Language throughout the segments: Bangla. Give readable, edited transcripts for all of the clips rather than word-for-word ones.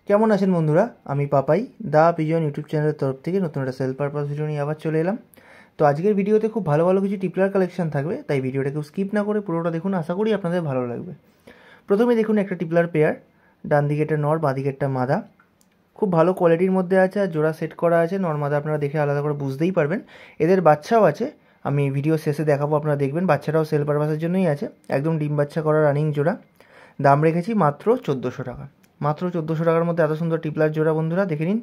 কেমন আছেন বন্ধুরা? আমি পাপাই দা পিজন ইউটিউব চ্যানেলের তরফ থেকে নতুন একটা সেল পারপাস ভিডিও নিয়ে আবার চলে এলাম। তো আজকের ভিডিওতে খুব ভালো ভালো কিছু টিপলার কালেকশন থাকবে, তাই ভিডিওটা কেউ স্কিপ না করে পুরোটা দেখুন। আশা করি আপনাদের ভালো লাগবে। প্রথমে দেখুন একটা টিপলার পেয়ার, ডান দিকেরটা নর, বাঁ দিকেরটা মাদা। খুব ভালো কোয়ালিটির মধ্যে আছে আর জোড়া সেট করা আছে। নর মাদা আপনারা দেখে আলাদা করে বুঝতেই পারবেন। এদের বাচ্চাও আছে, আমি ভিডিও শেষে দেখাবো, আপনারা দেখবেন। বাচ্চাটাও সেল পারপাসের জন্যই আছে, একদম ডিম বাচ্চা করা রানিং জোড়া। দাম রেখেছি মাত্র 1400 টাকা। মাত্র 1400 টাকার মধ্যে এত সুন্দর টিপলার জোড়া বন্ধুরা দেখে নিন।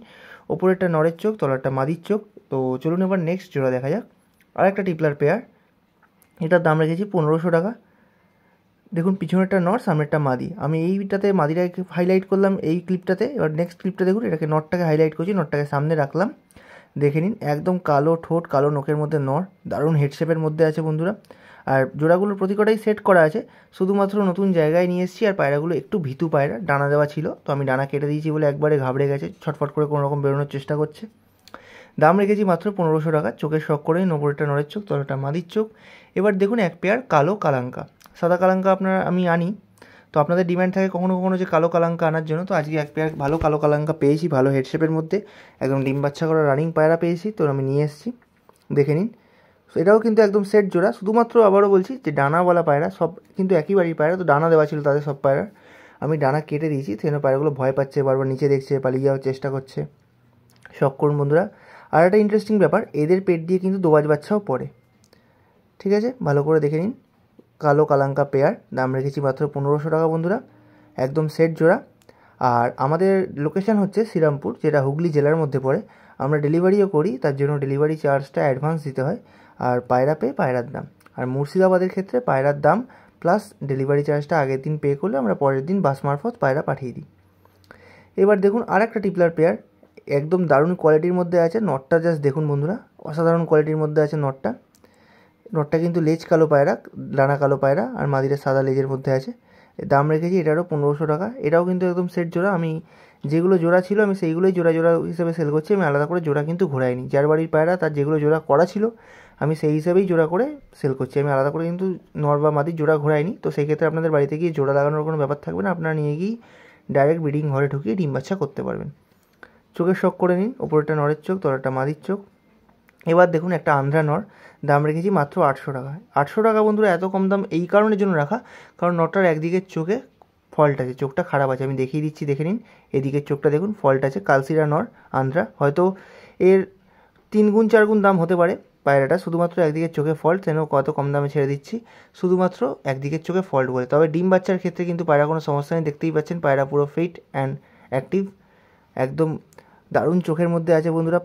ওপরেরটা নরের চোখ, তলারটা মাদির চোখ। তো চলুন এবার নেক্সট জোড়া দেখা যাক। আর একটা টিপলার পেয়ার, এটার দাম রেখেছি 1500 টাকা। দেখুন পিছনেরটা নর, সামনেরটা মাদি। আমি এইটাতে মাদিটাকে হাইলাইট করলাম এই ক্লিপটাতে। এবার নেক্সট ক্লিপটা দেখুন, এটাকে নরটাকে হাইলাইট করছি, নরটাকে সামনে রাখলাম। দেখে নিন একদম কালো ঠোঁট, কালো নোকের মধ্যে নর, দারুণ হেডশেপের মধ্যে আছে বন্ধুরা। আর জোড়াগুলোর প্রতিকটাই সেট করা আছে, শুধুমাত্র নতুন জায়গায় নিয়ে এসেছি। আর পায়রাগুলো একটু ভীতু পায়রা, ডানা দেওয়া ছিল, তো আমি ডানা কেটে দিয়েছি বলে একবারে ঘাবড়ে গেছে, ছটফট করে কোনো রকম বেরোনোর চেষ্টা করছে। দাম রেখেছি মাত্র 1500 টাকা। চোখের শখ করে ওপরেরটা নরের চোখ, তলাটা মাদির চোখ। এবার দেখুন এক পেয়ার কালো কালাঙ্কা। সাদা কালাঙ্কা আমি আনি, তো আপনাদের ডিমান্ড থাকে কখনো কখনো যে কালো কালাঙ্কা আনার জন্য। তো আজকে এক পেয়ার ভালো কালো কালাঙ্কা পেয়েছি, ভালো হেডশেপের মধ্যে, একদম ডিম বাচ্চা করা রানিং পায়রা পেয়েছি, তো আমি নিয়ে এসেছি। দেখে নিন, এটাও কিন্তু একদম সেট জোড়া। শুধুমাত্র আবারও বলছি যে ডানাওয়ালা পায়রা সব কিন্তু একই বাড়ির পায়রা, তো ডানা দেওয়া ছিল তাদের সব পায়রা, আমি ডানা কেটে দিয়েছি। সেজন্য পায়রাগুলো ভয় পাচ্ছে, বারবার নিচে দেখছে, পালিয়ে যাওয়ার চেষ্টা করছে। শখ করুন বন্ধুরা। আর একটা ইন্টারেস্টিং ব্যাপার, এদের পেট দিয়ে কিন্তু দোবাজ বাচ্চাও পড়ে। ঠিক আছে, ভালো করে দেখে নিন। কালো কালাঙ্কা পেয়ার, দাম রেখেছি মাত্র 1500 টাকা বন্ধুরা, একদম সেট জোড়া। আর আমাদের লোকেশান হচ্ছে শ্রীরামপুর, যেটা হুগলি জেলার মধ্যে পড়ে। আমরা ডেলিভারিও করি, তার জন্য ডেলিভারি চার্জটা অ্যাডভান্স দিতে হয়। আর পায়রা পে পায়রার দাম। আর মুর্শিদাবাদের ক্ষেত্রে পায়রার দাম প্লাস ডেলিভারি চার্জটা আগের দিন পে করলে আমরা পরের দিন বাস মারফত পায়রা পাঠিয়ে দিই। এবার দেখুন আর একটা টিপলার পেয়ার, একদম দারুণ কোয়ালিটির মধ্যে আছে। নটটা জাস্ট দেখুন বন্ধুরা, অসাধারণ কোয়ালিটির মধ্যে আছে নটটা। নটটা কিন্তু লেজ কালো পায়রা, ডানা কালো পায়রা, আর মাদিরা সাদা লেজের মধ্যে আছে। দাম রেখেছি এটারও 1500 টাকা। এটাও কিন্তু একদম সেট জোড়া। আমি যেগুলো জোড়া ছিল আমি সেইগুলোই জোড়া জোড়া হিসেবে সেল করছি। আমি আলাদা করে জোড়া কিন্তু ঘোরাইনি। যার বাড়ির পায়রা তার যেগুলো জোড়া করা ছিল আমি সেই হিসাবেই জোড়া করে সেল করছি। আমি আলাদা করে কিন্তু নর বা মাদির জোড়া ঘোরাইনি। তো সেই ক্ষেত্রে আপনাদের বাড়িতে গিয়ে জোড়া লাগানোর কোনো ব্যাপার থাকবে না, আপনারা নিয়ে গিয়ে ডাইরেক্ট ব্রিডিং ঘরে ঢুকিয়ে ডিম বাচ্চা করতে পারবেন। চোখের শখ করে নিন, ওপরেরটা নরের চোখ, তলাটা মাদির চোখ। এবার দেখুন একটা আন্ধ্রা নর, দাম রেখেছি মাত্র 800 টাকা। 800 টাকা বন্ধুরা, এত কম দাম এই কারণের জন্য রাখা, কারণ নটটার একদিকের চোখে ফল্ট আছে, চোখটা খারাপ আছে। আমি দেখিয়ে দিচ্ছি, দেখে নিন। এদিকের চোখটা দেখুন ফল্ট আছে। কালসিরা নর আন্ধ্রা, হয়তো এর 3 গুণ 4 গুণ দাম হতে পারে পায়রাটা, শুধুমাত্র একদিকের চোখে ফল্ট, যেন কত কম দামে ছেড়ে দিচ্ছি শুধুমাত্র একদিকের চোখে ফল্ট বলে। তবে ডিম বাচ্চার ক্ষেত্রে কিন্তু পায়রা কোনো সমস্যা নেই, দেখতেই পাচ্ছেন পায়রা পুরো ফিট অ্যান্ড অ্যাক্টিভ, একদম দারুণ চোখের মধ্যে আছে বন্ধুরা।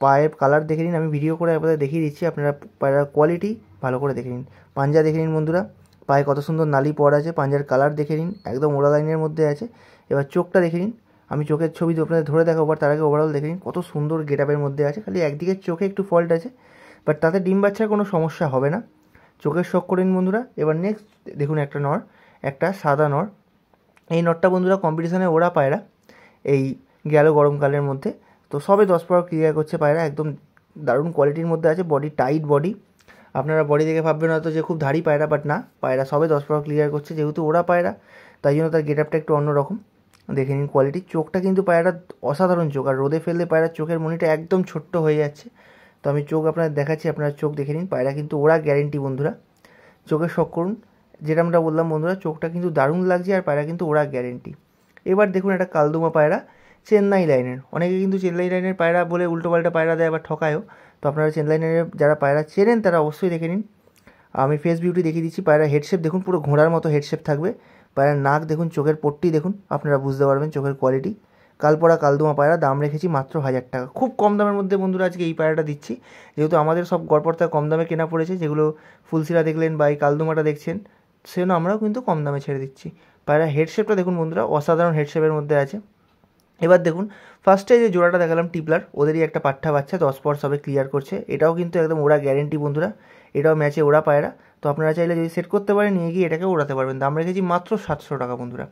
পায়ের কালার দেখে নিন, আমি ভিডিও করে আপনাদের দেখিয়ে দিচ্ছি, আপনারা পায়রার কোয়ালিটি ভালো করে দেখে নিন। পাঞ্জা দেখে নিন বন্ধুরা, পায়ে কত সুন্দর নালি পড় আছে, পাঞ্জার কালার দেখে নিন, একদম ওড়া লাইনের মধ্যে আছে। এবার চোখটা দেখে নিন, আমি চোখের ছবি আপনাদের ধরে দেখাবো, তার আগে ওভারঅল দেখে নিন কত সুন্দর গেট আপের মধ্যে আছে। খালি একদিকের চোখে একটু ফল্ট আছে, বাট তাতে ডিম বাচ্চার কোনো সমস্যা হবে না। চোখের শখ করে নিন বন্ধুরা। এবার নেক্সট দেখুন একটা নর, একটা সাদা নর। এই নরটা বন্ধুরা কম্পিটিশানে ওরা পায়রা, এই গেল গরমকালের মধ্যে, তো সবে 10 ক্লিয়ার করছে পায়রা, একদম দারুণ কোয়ালিটির মধ্যে আছে। বডি টাইট বডি, আপনারা বডি দেখে ভাববেন হয়তো যে খুব ধারি পায়রা, বাট না, পায়রা সবে 10 ক্লিয়ার করছে। যেহেতু ওরা পায়রা তাই জন্য তার গেট আপটা একটু অন্যরকম। দেখে নিন কোয়ালিটি, চোখটা কিন্তু পায়রার অসাধারণ চোখ, আর রোদে ফেললে পায়রার চোখের মনিটা একদম ছোট্ট হয়ে যাচ্ছে। তো আমি চোখ আপনাদের দেখাচ্ছি, আপনারা চোখ দেখে নিন। পায়রা কিন্তু ওরা গ্যারেন্টি বন্ধুরা, চোখের শখ করুন। যেটা আমরা বললাম বন্ধুরা, চোখটা কিন্তু দারুণ লাগছে, আর পায়রা কিন্তু ওরা গ্যারেন্টি। এবার দেখুন একটা কালদুমা পায়রা, চেন্নাই লাইনের। অনেকে কিন্তু চেন্নাই লাইনের পায়রা বলে উল্টোপাল্টা পায়রা দেয়, আবার ঠকায়ও। তো আপনারা চেন্নাই লাইনের যারা পায়রা চেনেন তারা অবশ্যই দেখে নিন। আমি ফেস বিউটি দেখিয়ে দিচ্ছি। পায়রা হেডশেপ দেখুন, পুরো ঘোড়ার মতো হেডশেপ থাকবে। পায়রার নাক দেখুন, চোখের পট্টি দেখুন, আপনারা বুঝতে পারবেন চোখের কোয়ালিটি। কালপড়া কালদুমা পায়রা, দাম রেখেছি মাত্র 1000 টাকা। খুব কম দামের মধ্যে বন্ধুরা আজকে এই পায়রাটা দিচ্ছি, যেহেতু আমাদের সব গড়পড়তা কম দামে কেনা পড়েছে। যেগুলো ফুলসিরা দেখলেন বা এই কালদুমাটা দেখছেন, সেজন্য আমরাও কিন্তু কম দামে ছেড়ে দিচ্ছি। পায়রা হেডশেপটা দেখুন বন্ধুরা, অসাধারণ হেডশেপের মধ্যে আছে। এবার দেখুন ফার্স্টে যে জোড়াটা দেখালাম টিপলার, ওদেরই একটা পাঠা বাচ্চা 10 পর সবে ক্লিয়ার করছে। এটাও কিন্তু একদম ওরা গ্যারেন্টি বন্ধুরা, এটাও ম্যাচে ওরা পায়রা। তো আপনারা চাইলে যদি সেট করতে পারেন নিয়ে গিয়ে এটাকে ওড়াতে পারবেন। দাম রেখেছি মাত্র 700 টাকা বন্ধুরা।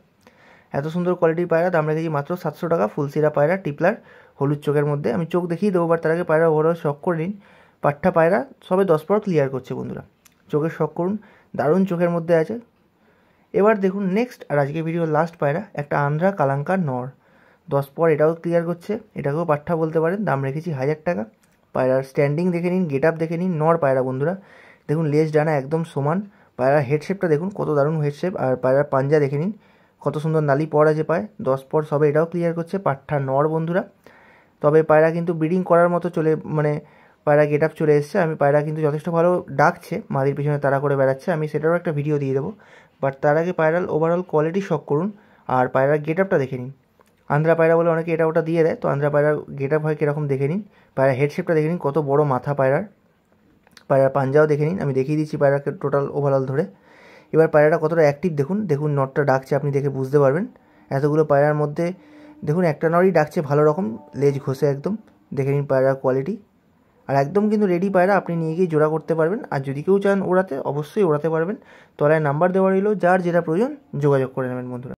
এত সুন্দর কোয়ালিটির পায়রা, দাম রেখেছি মাত্র 700 টাকা। ফুলসিরা পায়রা, টিপলার, হলুদ চোখের মধ্যে। আমি চোখ দেখিয়ে দেবো, বাট তার আগে পায়রা ওভারঅল শখ করে নিন। পাঠা পায়রা সবে 10 পর ক্লিয়ার করছে বন্ধুরা, চোখের শখ করুন, দারুণ চোখের মধ্যে আছে। এবার দেখুন নেক্সট আর আজকে ভিডিওর লাস্ট পায়রা, একটা আন্ধ্রা কালাঙ্কার নর। 10 পর এটাও ক্লিয়ার করছে, এটাকেও পাঠা বলতে পারেন। দাম রেখেছি 1000 টাকা। পায়রার স্ট্যান্ডিং দেখে নিন, গেট আপ দেখে নিন, নর পায়রা বন্ধুরা। দেখুন লেজ ডানা একদম সমান, পায়রার হেড শেপটা দেখুন কত দারুণ হেড শেপ, আর পায়রার পাঞ্জা দেখে নিন কত সুন্দর নালি পর আছে পায়। 10 পর সবে এটাও ক্লিয়ার করছে, পাঠা নর বন্ধুরা। তবে পায়রা কিন্তু ব্রিডিং করার মতো পায়রা গেট আপ চলে এসছে। আমি পায়রা কিন্তু যথেষ্ট ভালো ডাকছে, মাদির পিছনে তাড়া করে বেড়াচ্ছে, আমি সেটারও একটা ভিডিও দিয়ে দেবো। বাট তার আগে পায়রার ওভারঅল কোয়ালিটি শখ করুন আর পায়রার গেট আপটা দেখে নিন। আন্ধ্রা পায়রা বলে অনেকে এটা ওটা দিয়ে দেয়, তো আন্ধ্রা পায়রার গেট আপ হয় কীরকম দেখে নিন। পায়রার হেড শেপটা দেখে নিন, কত বড় মাথা পায়রার। পায়রার পাঞ্জাও দেখে নিন, আমি দেখিয়ে দিচ্ছি পায়রাকে টোটাল ওভারঅল ধরে। এবার পায়রাটা কতটা অ্যাক্টিভ দেখুন, দেখুন নটটা ডাকছে, আপনি দেখে বুঝতে পারবেন। এতগুলো পায়রার মধ্যে দেখুন একটা নরই ডাকছে ভালো রকম, লেজ ঘষে একদম। দেখে নিন পায়রার কোয়ালিটি, আর একদম কিন্তু রেডি পায়রা, আপনি নিয়ে গিয়ে জোড়া করতে পারবেন। আর যদি কেউ চান ওড়াতে, অবশ্যই ওড়াতে পারবেন। তলায় নাম্বার দেওয়া রইল, যার যেটা প্রয়োজন যোগাযোগ করে নেবেন বন্ধুরা।